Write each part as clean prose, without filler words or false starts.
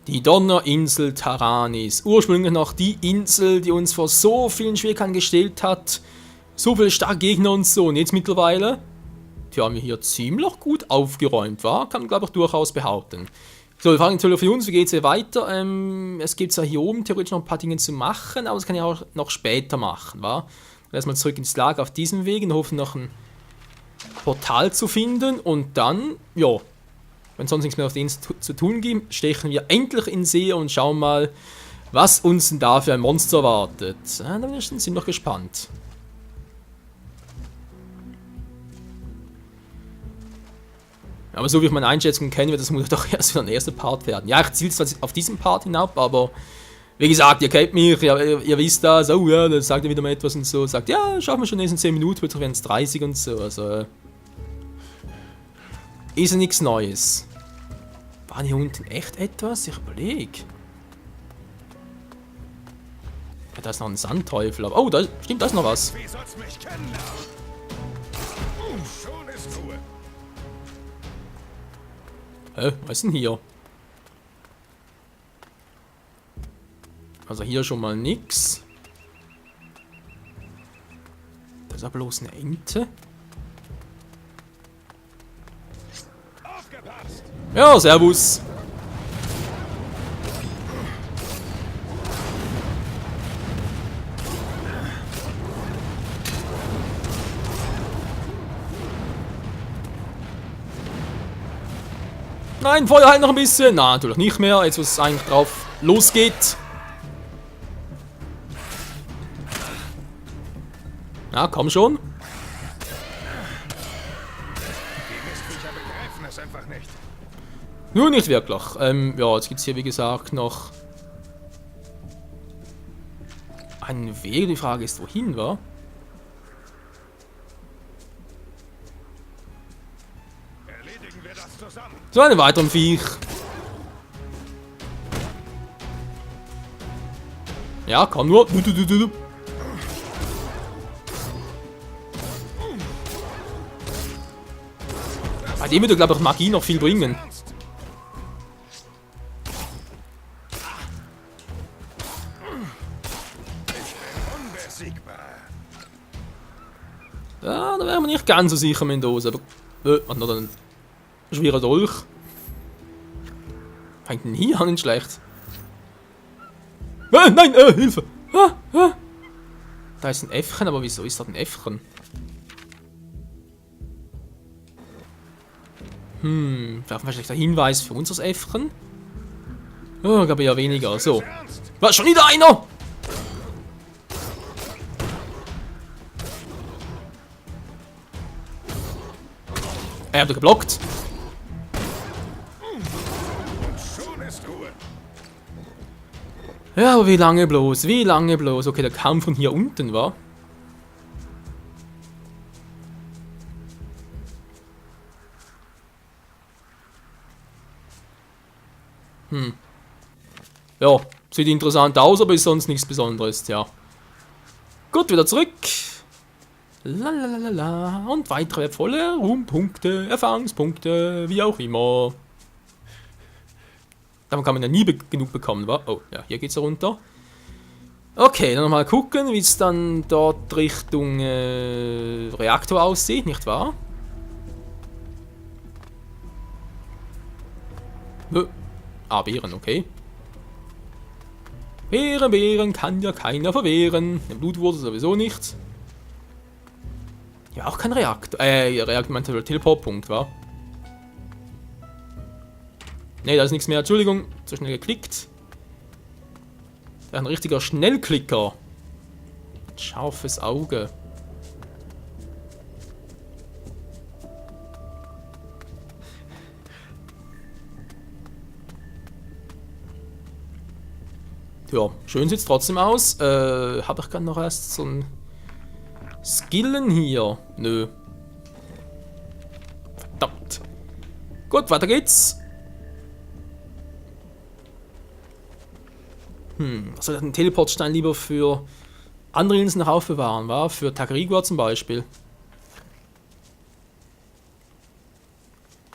Die Donnerinsel Taranis. Ursprünglich noch die Insel, die uns vor so vielen Schwierigkeiten gestellt hat. So viele starke Gegner und so. Und jetzt mittlerweile, die haben wir hier ziemlich gut aufgeräumt, war? Kann man, glaube ich, durchaus behaupten. So, wir fragen natürlich für uns, wie geht es hier weiter? Es gibt ja hier oben theoretisch noch ein paar Dinge zu machen, aber das kann ich auch noch später machen, war? Erstmal zurück ins Lager auf diesem Weg und hoffen noch ein Portal zu finden und dann, ja, wenn sonst nichts mehr auf den zu tun gibt, stechen wir endlich in See und schauen mal, was uns denn da für ein Monster erwartet. Da bin ich schon ziemlich gespannt. Aber so wie ich meine Einschätzung kenne, wird das muss doch erst wieder ein erster Part werden. Ja, ich ziele zwar auf diesen Part hinab, aber wie gesagt, ihr kennt mich, ihr wisst das, oh ja, dann sagt ihr wieder mal etwas und so, sagt, ja, schaffen wir schon in 10 Minuten, plötzlich werden es 30 und so, also ist ja nichts Neues. War hier unten echt etwas? Ich überlege. Ja, da ist noch ein Sandteufel, aber, oh, da stimmt, da ist noch was. Wie soll's mich kennen? Schon ist Ruhe. Was ist denn hier? Also hier schon mal nix. Das ist aber bloß eine Ente. Aufgepasst! Ja, servus. Nein, Feuer halt noch ein bisschen. Na, natürlich nicht mehr. Jetzt, wo es eigentlich drauf losgeht. Na, komm schon. Die Mistviecher begreifen es einfach nicht. Nur nicht wirklich. Ja, jetzt gibt es hier, wie gesagt, noch einen Weg. Die Frage ist, wohin, wa? Erledigen wir das zusammen. So, einen weiteren Viech. Ja, komm nur. Bei dem würde, glaube ich, Magie noch viel bringen. Unbesiegbar. Ja, da wären wir nicht ganz so sicher, Mendoza. Aber, was noch ein schwerer Dolch. Fängt denn hier an, nicht schlecht. Nein, Hilfe! Da ist ein Äffchen, aber wieso ist da ein Äffchen? Vielleicht ein Hinweis für unser Äffchen? Oh, ich glaube eher weniger. So. Was, schon wieder einer? Er hat geblockt. Schon ist Ruhe. Ja, aber wie lange bloß? Wie lange bloß? Okay, der kam von hier unten, war. Ja, sieht interessant aus, aber ist sonst nichts Besonderes, ja. Gut, wieder zurück. Lalalala. Und weitere wertvolle Ruhmpunkte, Erfahrungspunkte, wie auch immer. Davon kann man ja nie genug bekommen, wa? Oh, ja, hier geht's runter. Okay, dann nochmal gucken, wie es dann dort Richtung Reaktor aussieht, nicht wahr? Beeren, okay. Beeren kann ja keiner verwehren. Eine Blutwurzel sowieso nicht. Ja, auch kein Reaktor. Reaktor meinte der Teleportpunkt, war. Ne, da ist nichts mehr. Entschuldigung, zu schnell geklickt. Da ist ein richtiger Schnellklicker. Scharfes Auge. Ja, schön sieht's trotzdem aus. Habe ich gerade noch erst so ein Skillen hier? Nö. Verdammt. Gut, weiter geht's. Soll ich den Teleportstein lieber für andere Inseln noch aufbewahren, war? Für Tagarigua zum Beispiel.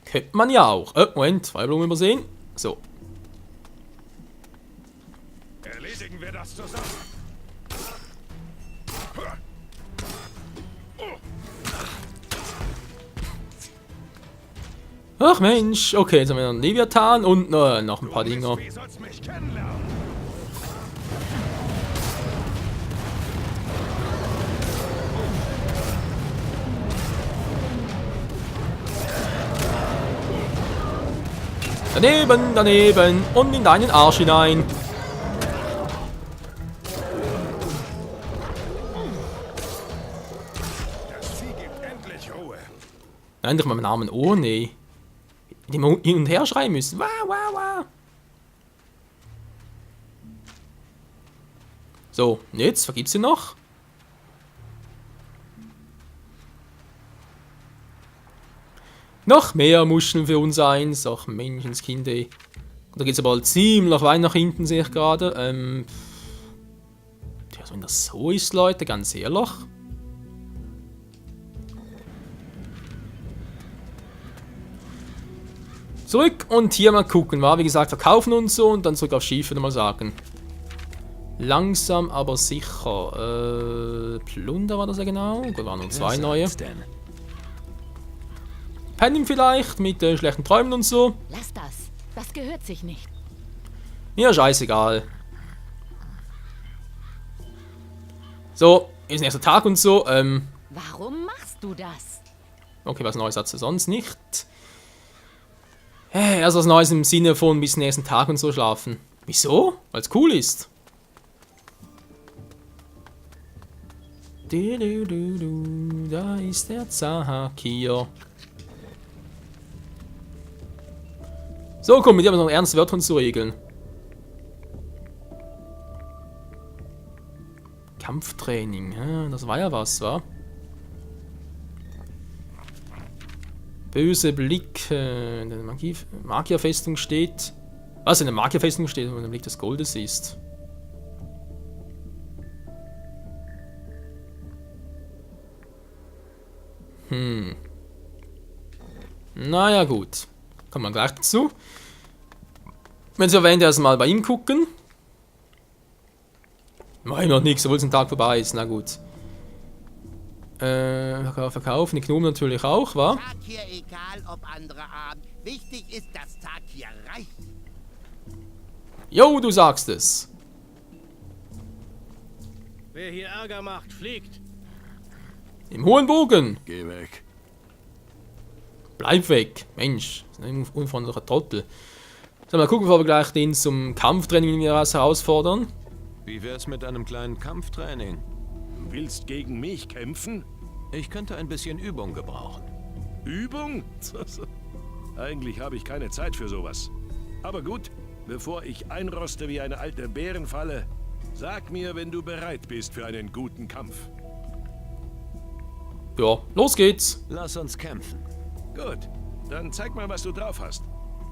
Könnte man ja auch. Moment, Feuerblumen übersehen. So. Erledigen wir das zusammen. Ach Mensch, okay, jetzt haben wir noch einen Leviathan und noch ein paar Dinger. Wie soll's mich kennenlernen? Daneben, daneben und in deinen Arsch hinein. Das Vieh gibt endlich Ruhe. Endlich mal meinen Namen ohne. Die immer hin und her schreien müssen. Wah, wah, wah. So, und jetzt, was gibt's hier noch? Noch mehr Muscheln für uns eins. Ach, Menschenskind, ey. Da geht's aber ziemlich weit nach hinten, sehe ich gerade. Ja, also wenn das so ist, Leute, ganz ehrlich. Zurück und hier mal gucken, war wie gesagt verkaufen und so und dann zurück aufs Schiff, würde ich mal sagen. Langsam, aber sicher. Plunder war das ja genau. Gut, waren nur zwei neue. Pennen vielleicht mit schlechten Träumen und so. Lass das. Das gehört sich nicht. Ja, scheißegal. So, ist nächster Tag und so. Warum machst du das? Okay, was Neues hat sie sonst nicht. Also was Neues im Sinne von bis nächsten Tag und so schlafen. Wieso? Weil es cool ist. Da ist der Zahakir. So, komm, mit dir haben wir noch ernste Wörter zu regeln. Kampftraining, ja, das war ja was, wa? Böse Blick, in der Magierfestung steht. Was in der Magierfestung steht, wo der Blick des Goldes ist. Naja, gut. Kommt man gleich dazu. Wenn Sie erwähnt, erstmal bei ihm gucken. Mach noch nichts, obwohl es ein Tag vorbei ist. Na gut. Verkaufen, die Gnomen natürlich auch, wa? Tag hier egal, ob andere arm. Wichtig ist, dass Tag hier reicht. Jo, du sagst es. Wer hier Ärger macht, fliegt. Im hohen Bogen. Geh weg. Bleib weg. Mensch, das ist ein unfreundlicher Trottel. So, mal gucken, bevor wir gleich den zum Kampftraining herausfordern. Wie wär's mit einem kleinen Kampftraining? Du willst gegen mich kämpfen? Ich könnte ein bisschen Übung gebrauchen. Übung? Eigentlich habe ich keine Zeit für sowas. Aber gut, bevor ich einroste wie eine alte Bärenfalle, sag mir, wenn du bereit bist für einen guten Kampf. Ja, los geht's. Lass uns kämpfen. Gut, dann zeig mal, was du drauf hast.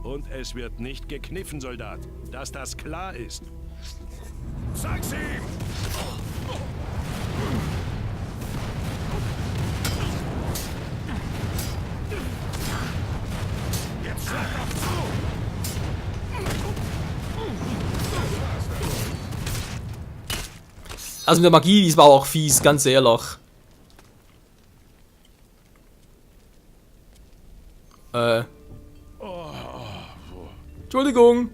Und es wird nicht gekniffen, Soldat, dass das klar ist. Sag's ihm! Jetzt schlag doch zu! Also mit der Magie, die war auch fies, ganz ehrlich. Entschuldigung.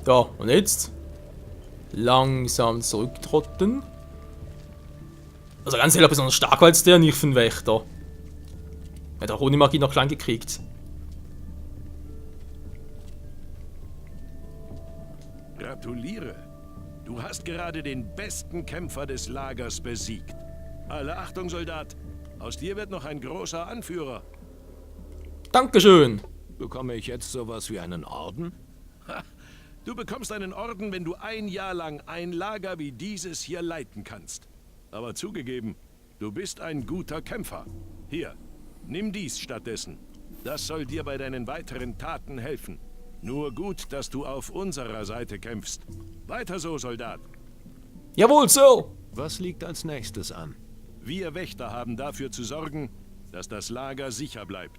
Ja, und jetzt? Langsam zurücktrotten. Also ganz ehrlich, besonders stark als der, nicht für den Wächter. Er hat auch ohne Magie noch klein gekriegt. Gratuliere. Du hast gerade den besten Kämpfer des Lagers besiegt. Alle Achtung, Soldat. Aus dir wird noch ein großer Anführer. Dankeschön. Bekomme ich jetzt sowas wie einen Orden? Ha, du bekommst einen Orden, wenn du ein Jahr lang ein Lager wie dieses hier leiten kannst. Aber zugegeben, du bist ein guter Kämpfer. Hier, nimm dies stattdessen. Das soll dir bei deinen weiteren Taten helfen. Nur gut, dass du auf unserer Seite kämpfst. Weiter so, Soldat. Jawohl, so. Was liegt als nächstes an? Wir Wächter haben dafür zu sorgen, dass das Lager sicher bleibt.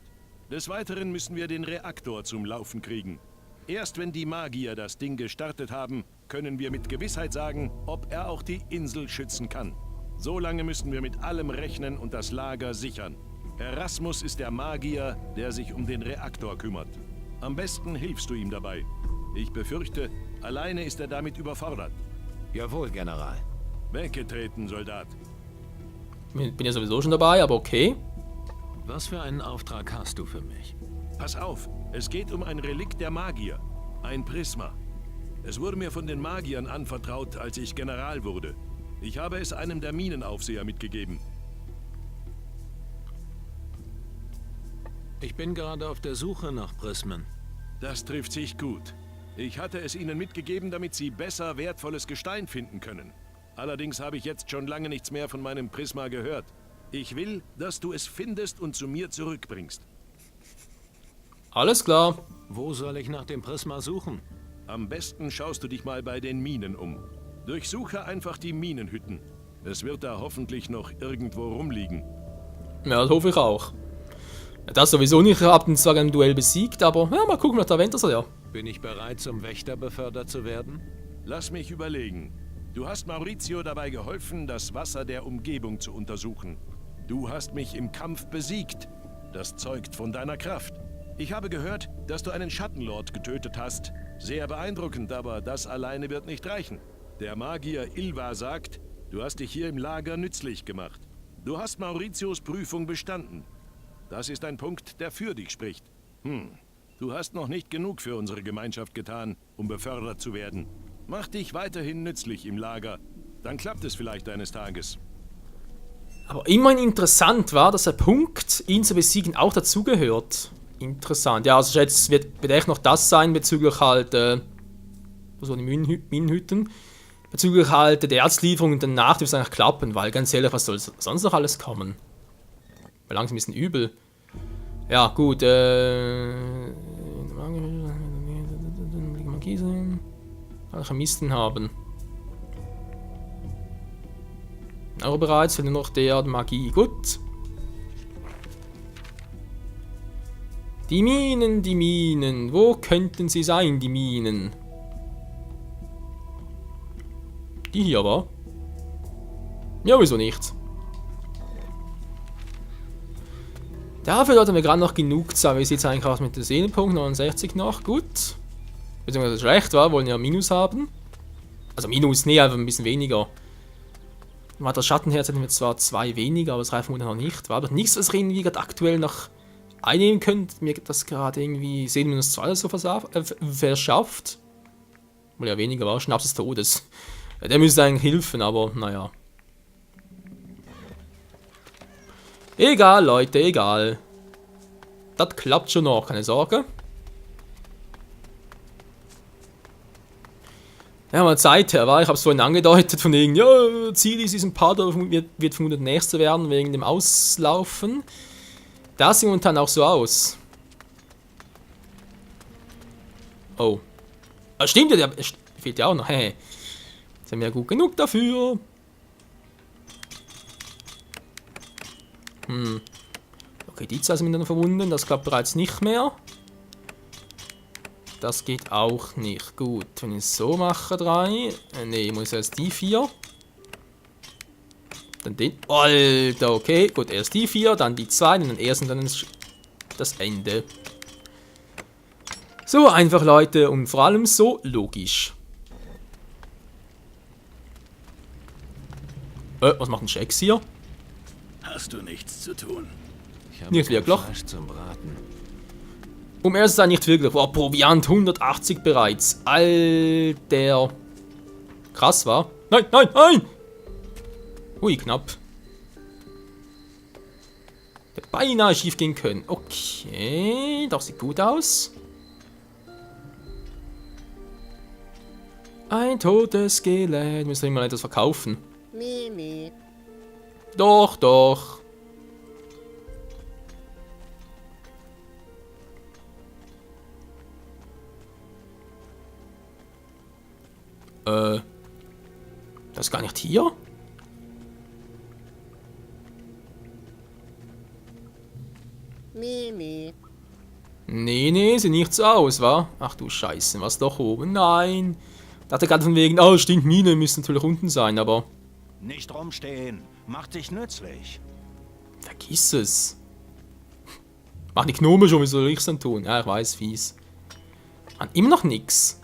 Des Weiteren müssen wir den Reaktor zum Laufen kriegen. Erst wenn die Magier das Ding gestartet haben, können wir mit Gewissheit sagen, ob er auch die Insel schützen kann. So lange müssen wir mit allem rechnen und das Lager sichern. Erasmus ist der Magier, der sich um den Reaktor kümmert. Am besten hilfst du ihm dabei. Ich befürchte, alleine ist er damit überfordert. Jawohl, General. Weggetreten, Soldat. Bin ja sowieso schon dabei, aber okay. Was für einen Auftrag hast du für mich? Pass auf, es geht um ein Relikt der Magier. Ein Prisma. Es wurde mir von den Magiern anvertraut, als ich General wurde. Ich habe es einem der Minenaufseher mitgegeben. Ich bin gerade auf der Suche nach Prismen. Das trifft sich gut. Ich hatte es ihnen mitgegeben, damit sie besser wertvolles Gestein finden können. Allerdings habe ich jetzt schon lange nichts mehr von meinem Prisma gehört. Ich will, dass du es findest und zu mir zurückbringst. Alles klar. Wo soll ich nach dem Prisma suchen? Am besten schaust du dich mal bei den Minen um. Durchsuche einfach die Minenhütten. Es wird da hoffentlich noch irgendwo rumliegen. Ja, das hoffe ich auch. Das sowieso nicht, ich habe ihn zwar im Duell besiegt, aber ja, mal gucken, was da erwähnt er ja. Bin ich bereit, zum Wächter befördert zu werden? Lass mich überlegen. Du hast Maurizio dabei geholfen, das Wasser der Umgebung zu untersuchen. Du hast mich im Kampf besiegt. Das zeugt von deiner Kraft. Ich habe gehört, dass du einen Schattenlord getötet hast. Sehr beeindruckend, aber das alleine wird nicht reichen. Der Magier Ilva sagt, du hast dich hier im Lager nützlich gemacht. Du hast Mauritius Prüfung bestanden. Das ist ein Punkt, der für dich spricht. Du hast noch nicht genug für unsere Gemeinschaft getan, um befördert zu werden. Mach dich weiterhin nützlich im Lager. Dann klappt es vielleicht eines Tages. Aber immerhin interessant war, dass der Punkt, ihn zu besiegen, auch dazugehört. Interessant. Ja, also jetzt wird echt noch das sein bezüglich halt, wo so die Minenhütten. Bezüglich halt der Erzlieferung und danach dürfte es eigentlich klappen, weil ganz ehrlich, was soll sonst noch alles kommen? Weil langsam ein bisschen übel. Ja, gut, Alchemisten haben. Aber bereits fehlt nur noch der Magie. Gut. Die Minen, die Minen. Wo könnten sie sein, die Minen? Die hier, war? Ja, wieso nicht? Dafür sollten wir gerade noch genug sein. Wie sieht es eigentlich aus mit dem Seelenpunkt? 69 noch. Gut. Beziehungsweise schlecht, war. Wollen ja Minus haben. Also Minus, nee, einfach ein bisschen weniger. Mal das Schattenherz hätten wir zwar 2 weniger, aber das reicht vermutlich noch nicht. War doch nichts, was wir irgendwie gerade aktuell noch einnehmen können. Mir das gerade irgendwie Seelen-2 so verschafft. Weil ja weniger war. Schnaps des Todes. Ja, der müsste eigentlich helfen, aber naja. Egal, Leute, egal. Das klappt schon noch, keine Sorge. Ja, mal Zeit her, war. Ich habe es vorhin angedeutet, von wegen, ja, Ziel ist diesen Part wird vermutlich nächste werden, wegen dem Auslaufen. Das sieht momentan auch so aus. Oh. Ah, stimmt ja, der fehlt ja auch noch, hey. Sind wir ja gut genug dafür. Okay, die zwei sind miteinander verbunden, das klappt bereits nicht mehr. Das geht auch nicht. Gut, wenn ich es so mache, 3. Ne, ich muss erst die 4. Dann den. Alter, okay. Gut, erst die 4, dann die 2, dann den ersten, dann das Ende. So einfach, Leute, und vor allem so logisch. Was macht ein Shax hier? Hast du nichts zu tun? Ich habe Nicht wirklich. Fleisch zum Braten. Um ehrlich zu sein, nicht wirklich. Wow, Proviant 180 bereits. Alter. Krass, war. Nein, nein, nein! Ui, knapp. Hätte beinahe schief gehen können. Okay, doch sieht gut aus. Ein totes Skelett. Müssen wir mal etwas verkaufen. Mimi. Doch, doch. Das ist gar nicht hier? Mimi. Nee, nee, sieht nicht so aus, wa? Ach du Scheiße, was doch oben? Nein. Dachte gerade von wegen, oh, stimmt, Mine müssen natürlich unten sein, aber... Nicht rumstehen. Macht dich nützlich. Vergiss es. Mach die Gnome schon, wie soll ich's dann tun? Ja, ich weiß, fies. Mann, immer noch nix.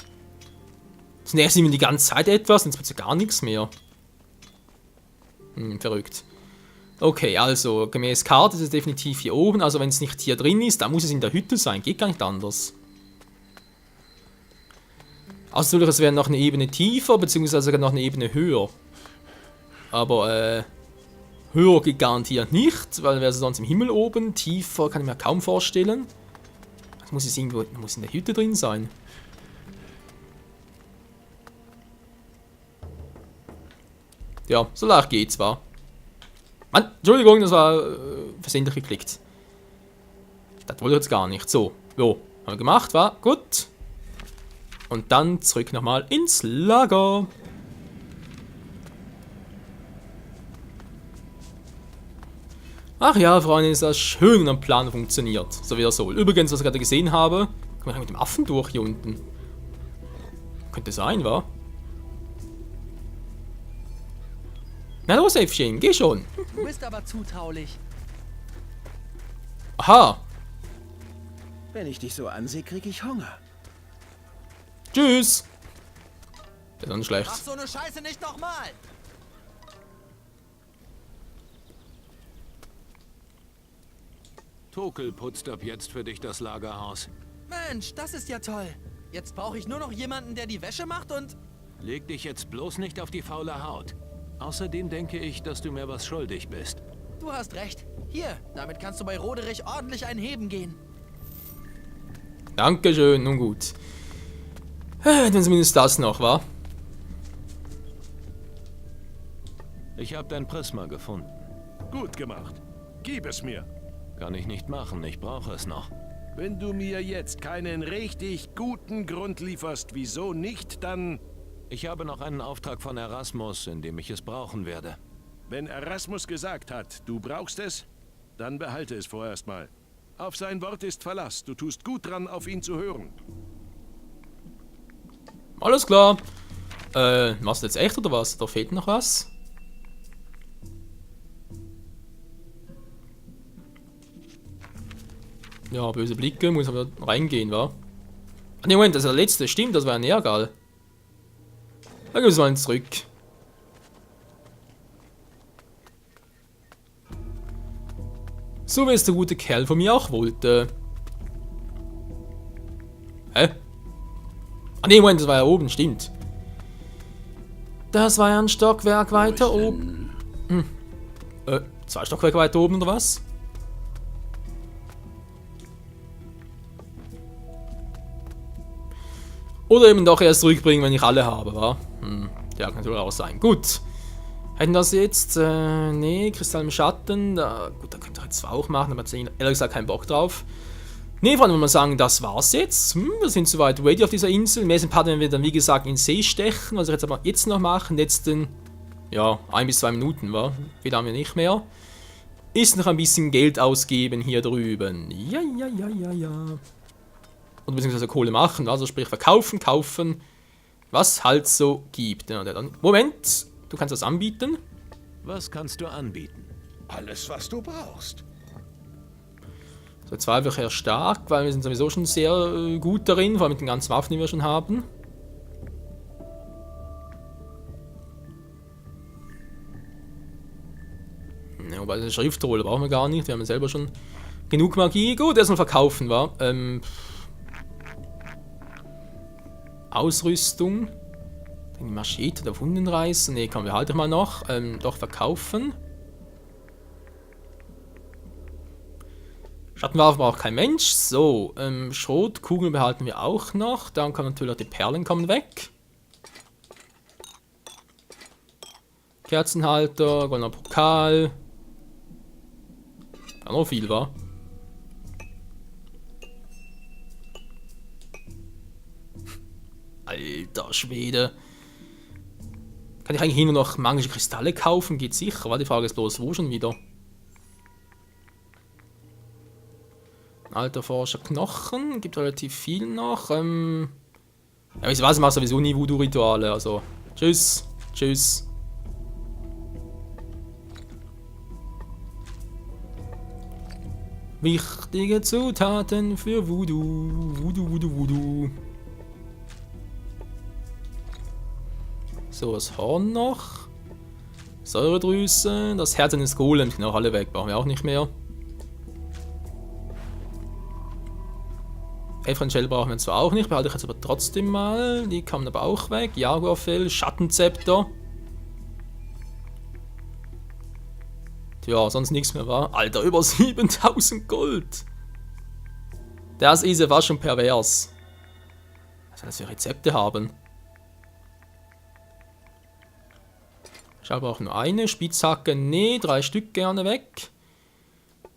Zunächst immer die ganze Zeit etwas, jetzt wird gar nichts mehr. Verrückt. Okay, also gemäß Karte ist es definitiv hier oben. Also wenn es nicht hier drin ist, dann muss es in der Hütte sein. Geht gar nicht anders. Also natürlich, es wäre noch eine Ebene tiefer, beziehungsweise sogar noch eine Ebene höher. Aber höher geht garantiert nicht, weil wäre es sonst im Himmel oben. Tiefer kann ich mir kaum vorstellen. Das muss es irgendwo muss in der Hütte drin sein. Ja, so leicht geht's, war. Mann, Entschuldigung, das war versehentlich geklickt. Das wollte ich jetzt gar nicht. So, jo, haben wir gemacht, war gut. Und dann zurück nochmal ins Lager. Ach ja, Freunde, ist das schön, wenn ein Plan funktioniert. So wie er soll. Übrigens, was ich gerade gesehen habe, kann man mit dem Affen durch hier unten. Könnte sein, wa? Na los, Äffchen, geh schon. Du bist aber zutraulich. Aha. Wenn ich dich so ansehe, krieg ich Hunger. Tschüss. Das ist nicht schlecht. Mach so eine Scheiße nicht nochmal. Tokel putzt ab jetzt für dich das Lagerhaus. Mensch, das ist ja toll. Jetzt brauche ich nur noch jemanden, der die Wäsche macht und... Leg dich jetzt bloß nicht auf die faule Haut. Außerdem denke ich, dass du mir was schuldig bist. Du hast recht. Hier, damit kannst du bei Roderich ordentlich einheben gehen. Dankeschön, nun gut. Dann zumindest das noch, wa? Ich habe dein Prisma gefunden. Gut gemacht. Gib es mir. Kann ich nicht machen, ich brauche es noch. Wenn du mir jetzt keinen richtig guten Grund lieferst, wieso nicht, dann... Ich habe noch einen Auftrag von Erasmus, in dem ich es brauchen werde. Wenn Erasmus gesagt hat, du brauchst es, dann behalte es vorerst mal. Auf sein Wort ist Verlass. Du tust gut dran, auf ihn zu hören. Alles klar. Machst du jetzt echt oder was? Da fehlt noch was. Ja, böse Blicke, muss aber reingehen, wa? Ah, ne, Moment, das ist der letzte, stimmt, das war ein Nergal. Dann gehen wir mal zurück. So wie es der gute Kerl von mir auch wollte. Hä? Ah ne, Moment, das war ja oben, stimmt. Das war ja ein Stockwerk weiter oben. 2 Stockwerke weiter oben, oder was? Oder eben doch erst zurückbringen, wenn ich alle habe, wa? Ja, kann natürlich auch sein. Gut. Hätten das jetzt, nee, Kristall im Schatten, gut, da könnt ihr jetzt zwar auch machen, aber ehrlich gesagt keinen Bock drauf. Nee, vor allem, wenn wir sagen, das war's jetzt. Wir sind soweit ready auf dieser Insel. Im nächsten Part werden wir dann, wie gesagt, in den See stechen, was ich jetzt aber jetzt noch mache, in den letzten, ja, 1 bis 2 Minuten, wa? Viel haben wir nicht mehr. Ist noch ein bisschen Geld ausgeben hier drüben. Ja. Oder beziehungsweise Kohle machen, also sprich verkaufen, kaufen, was halt so gibt. Ja, dann, Moment, du kannst das anbieten. Was kannst du anbieten? Alles, was du brauchst. So, zwar einfach eher stark, weil wir sind sowieso schon sehr gut darin, vor allem mit den ganzen Waffen, die wir schon haben. Ja, wobei die Schriftrolle brauchen wir gar nicht, wir haben ja selber schon genug Magie. Gut, erstmal verkaufen, wa? Ausrüstung. Die Machete der Wundenreißer. Ne, kann wir halt mal noch. Doch verkaufen. Schattenwaffe braucht kein Mensch. So, Schrotkugeln behalten wir auch noch. Dann kommen natürlich die Perlen kommen weg. Kerzenhalter, goldener Pokal. Gar noch viel, wa? Alter Schwede. Kann ich eigentlich hier nur noch magische Kristalle kaufen? Geht sicher, weil die Frage ist bloß, wo schon wieder? Alter Forscher Knochen, gibt relativ viel noch. Ja, ich weiß, ich mache sowieso nie Voodoo-Rituale, also. Tschüss. Tschüss. Wichtige Zutaten für Voodoo. Voodoo. So, das Horn noch. Säuredrüse. Das Herz eines Golems. Genau, alle weg. Brauchen wir auch nicht mehr. Elfenshell brauchen wir zwar auch nicht. Behalte ich jetzt aber trotzdem mal. Die kamen aber auch weg. Jaguarfell. Schattenzepter. Tja, sonst nichts mehr war. Alter, über 7000 Gold. Das ist ja fast schon pervers. Was soll das für Rezepte haben? Ich habe auch nur eine. Spitzhacke, nee, 3 Stück gerne weg.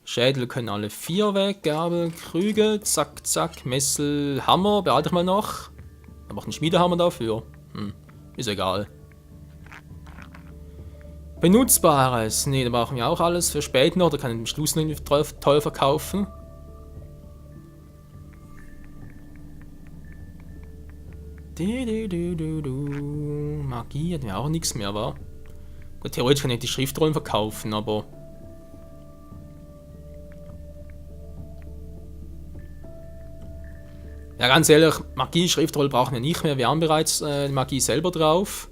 Schädel können alle 4 weg. Gabel, Krüge, zack, zack. Messel, Hammer, behalte ich mal noch. Da macht ein Schmiedehammer dafür. Ist egal. Benutzbares. Ne, da brauchen wir auch alles für später noch. Da kann ich am Schluss noch toll verkaufen. Magie hat mir auch nichts mehr, wa? Gut, theoretisch kann ich die Schriftrollen verkaufen, aber... Ja, ganz ehrlich, Magie, Schriftrolle brauchen wir nicht mehr. Wir haben bereits die Magie selber drauf.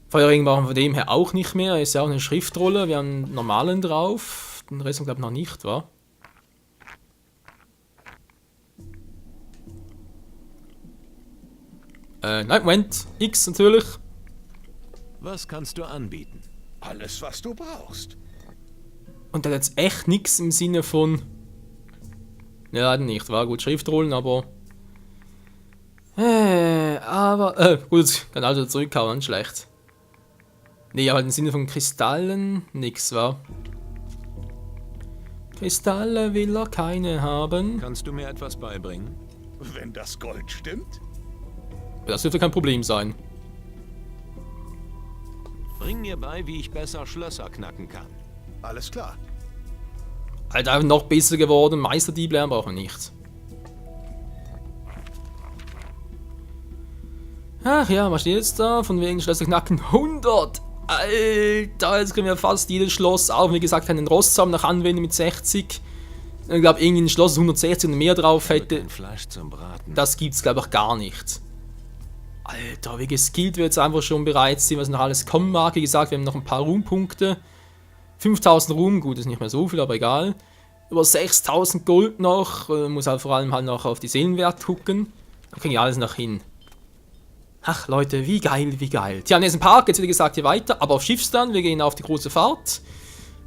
Feuerring brauchen wir von dem her auch nicht mehr. Ist ja auch eine Schriftrolle. Wir haben einen normalen drauf. Den Rest glaube ich noch nicht, wa? Nein, Moment. X natürlich. Was kannst du anbieten? Alles, was du brauchst. Und der hat jetzt echt nichts im Sinne von... Ja, leider nicht. War gut Schriftrollen, aber... gut, kann also zurückhauen, schlecht. Nee, aber im Sinne von Kristallen nix, war. Kristalle will er keine haben. Kannst du mir etwas beibringen? Wenn das Gold stimmt? Das dürfte kein Problem sein. Bring mir bei, wie ich besser Schlösser knacken kann. Alles klar. Alter, noch besser geworden. Meisterdieb lernen brauchen wir nicht. Ach ja, was steht jetzt da? Von wegen Schlösser knacken 100. Alter, jetzt können wir fast jedes Schloss auf. Wie gesagt, keinen Rostsamen nach anwenden mit 60. Ich glaube, irgendwie ein Schloss, das 160 und mehr drauf hätte. Kein Fleisch zum Braten. Das gibt's, glaube ich, gar nicht. Alter, wie geskillt wir jetzt einfach schon bereits sind, was noch alles kommen mag. Wie gesagt, wir haben noch ein paar Ruhmpunkte. 5000 Ruhm, gut, ist nicht mehr so viel, aber egal. Über 6000 Gold noch. Muss halt vor allem halt noch auf die Seelenwert gucken. Dann kriegen wir alles noch hin. Ach Leute, wie geil, wie geil. Tja, nächsten Park, jetzt wie gesagt hier weiter, aber auf Schiffsstand, wir gehen auf die große Fahrt.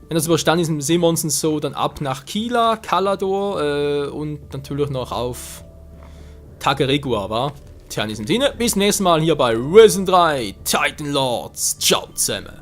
Wenn das überstanden ist im Seemonsen so, dann ab nach Kila, Kalador und natürlich noch auf Tageregua, wa? Tja, in diesem Sinne, bis zum nächsten Mal hier bei Risen 3 Titan Lords. Ciao zusammen.